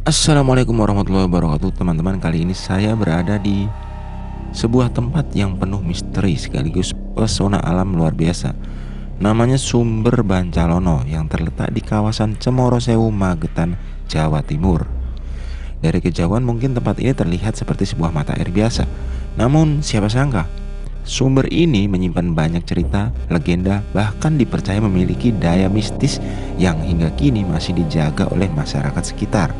Assalamualaikum warahmatullahi wabarakatuh teman-teman. Kali ini saya berada di sebuah tempat yang penuh misteri sekaligus pesona alam luar biasa. Namanya Sumber Bancalono yang terletak di kawasan Cemorosewu, Magetan, Jawa Timur. Dari kejauhan mungkin tempat ini terlihat seperti sebuah mata air biasa. Namun siapa sangka sumber ini menyimpan banyak cerita, legenda, bahkan dipercaya memiliki daya mistis yang hingga kini masih dijaga oleh masyarakat sekitar.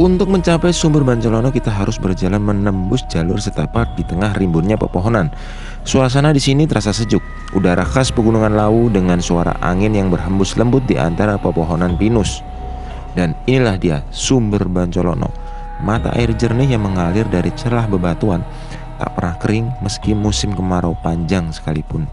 Untuk mencapai Sumber Bancalono kita harus berjalan menembus jalur setapak di tengah rimbunnya pepohonan. Suasana di sini terasa sejuk. Udara khas pegunungan Lawu dengan suara angin yang berhembus lembut di antara pepohonan pinus. Dan inilah dia Sumber Bancalono. Mata air jernih yang mengalir dari celah bebatuan, tak pernah kering meski musim kemarau panjang sekalipun.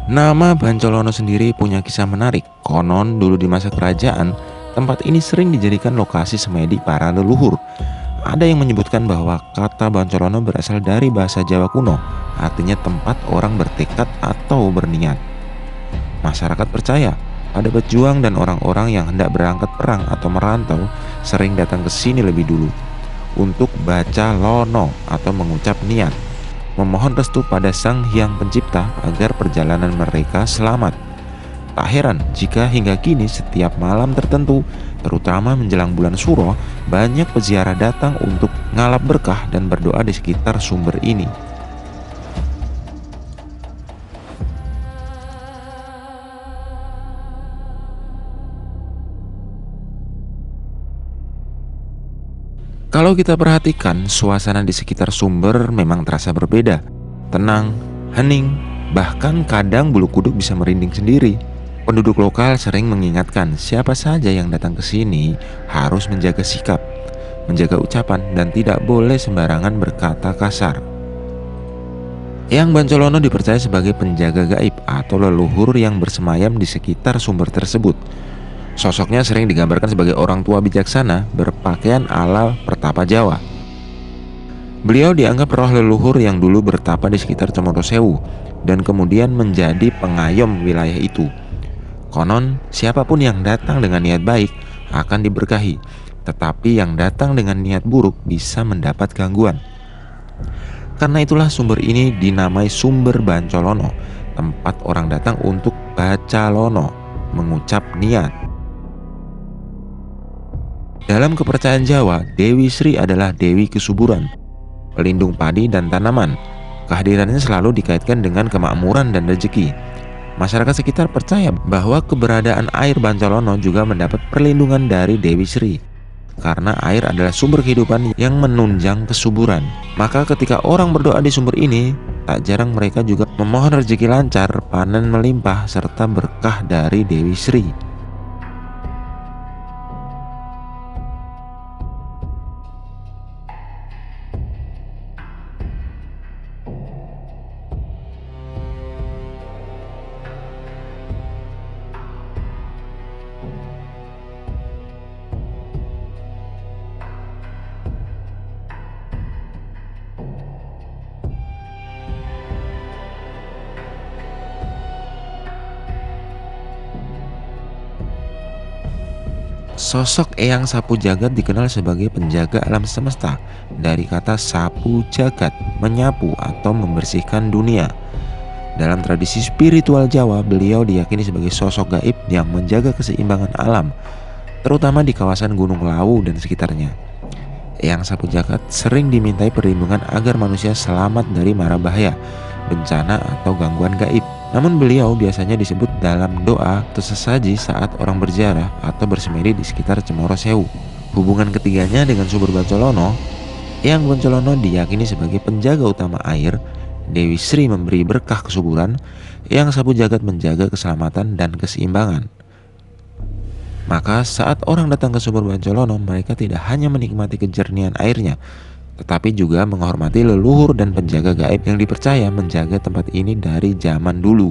Nama Bancolono sendiri punya kisah menarik. Konon dulu di masa kerajaan, tempat ini sering dijadikan lokasi semedi para leluhur. Ada yang menyebutkan bahwa kata Bancolono berasal dari bahasa Jawa kuno, artinya tempat orang bertekad atau berniat. Masyarakat percaya pada pejuang dan orang-orang yang hendak berangkat perang atau merantau sering datang ke sini lebih dulu untuk baca lono atau mengucap niat, memohon restu pada Sang Hyang Pencipta agar perjalanan mereka selamat. Tak heran jika hingga kini setiap malam tertentu, terutama menjelang bulan Suro, banyak peziarah datang untuk ngalap berkah dan berdoa di sekitar sumber ini. Kalau kita perhatikan, suasana di sekitar sumber memang terasa berbeda. Tenang, hening, bahkan kadang bulu kuduk bisa merinding sendiri. Penduduk lokal sering mengingatkan siapa saja yang datang ke sini harus menjaga sikap, menjaga ucapan, dan tidak boleh sembarangan berkata kasar. Yang Bancolono dipercaya sebagai penjaga gaib atau leluhur yang bersemayam di sekitar sumber tersebut. Sosoknya sering digambarkan sebagai orang tua bijaksana berpakaian ala pertapa Jawa. Beliau dianggap roh leluhur yang dulu bertapa di sekitar Cemorosewu dan kemudian menjadi pengayom wilayah itu. Konon, siapapun yang datang dengan niat baik akan diberkahi, tetapi yang datang dengan niat buruk bisa mendapat gangguan. Karena itulah sumber ini dinamai Sumber Bancolono, tempat orang datang untuk baca lono, mengucap niat. Dalam kepercayaan Jawa, Dewi Sri adalah dewi kesuburan, pelindung padi dan tanaman. Kehadirannya selalu dikaitkan dengan kemakmuran dan rezeki. Masyarakat sekitar percaya bahwa keberadaan air Bancolono juga mendapat perlindungan dari Dewi Sri. Karena air adalah sumber kehidupan yang menunjang kesuburan. Maka ketika orang berdoa di sumber ini, tak jarang mereka juga memohon rezeki lancar, panen melimpah, serta berkah dari Dewi Sri. Sosok Eyang Sapu Jagat dikenal sebagai penjaga alam semesta dari kata sapu jagat, menyapu atau membersihkan dunia. Dalam tradisi spiritual Jawa, beliau diyakini sebagai sosok gaib yang menjaga keseimbangan alam, terutama di kawasan Gunung Lawu dan sekitarnya. Eyang Sapu Jagat sering dimintai perlindungan agar manusia selamat dari mara bahaya, bencana atau gangguan gaib. Namun beliau biasanya disebut dalam doa atau sesaji saat orang berziarah atau bersemedi di sekitar Cemoro Sewu. Hubungan ketiganya dengan Sumber Bancolono, Eyang Bancolono diyakini sebagai penjaga utama air, Dewi Sri memberi berkah kesuburan, Eyang Sapu Jagat menjaga keselamatan dan keseimbangan. Maka saat orang datang ke Sumber Bancolono, mereka tidak hanya menikmati kejernihan airnya, tetapi juga menghormati leluhur dan penjaga gaib yang dipercaya menjaga tempat ini dari zaman dulu.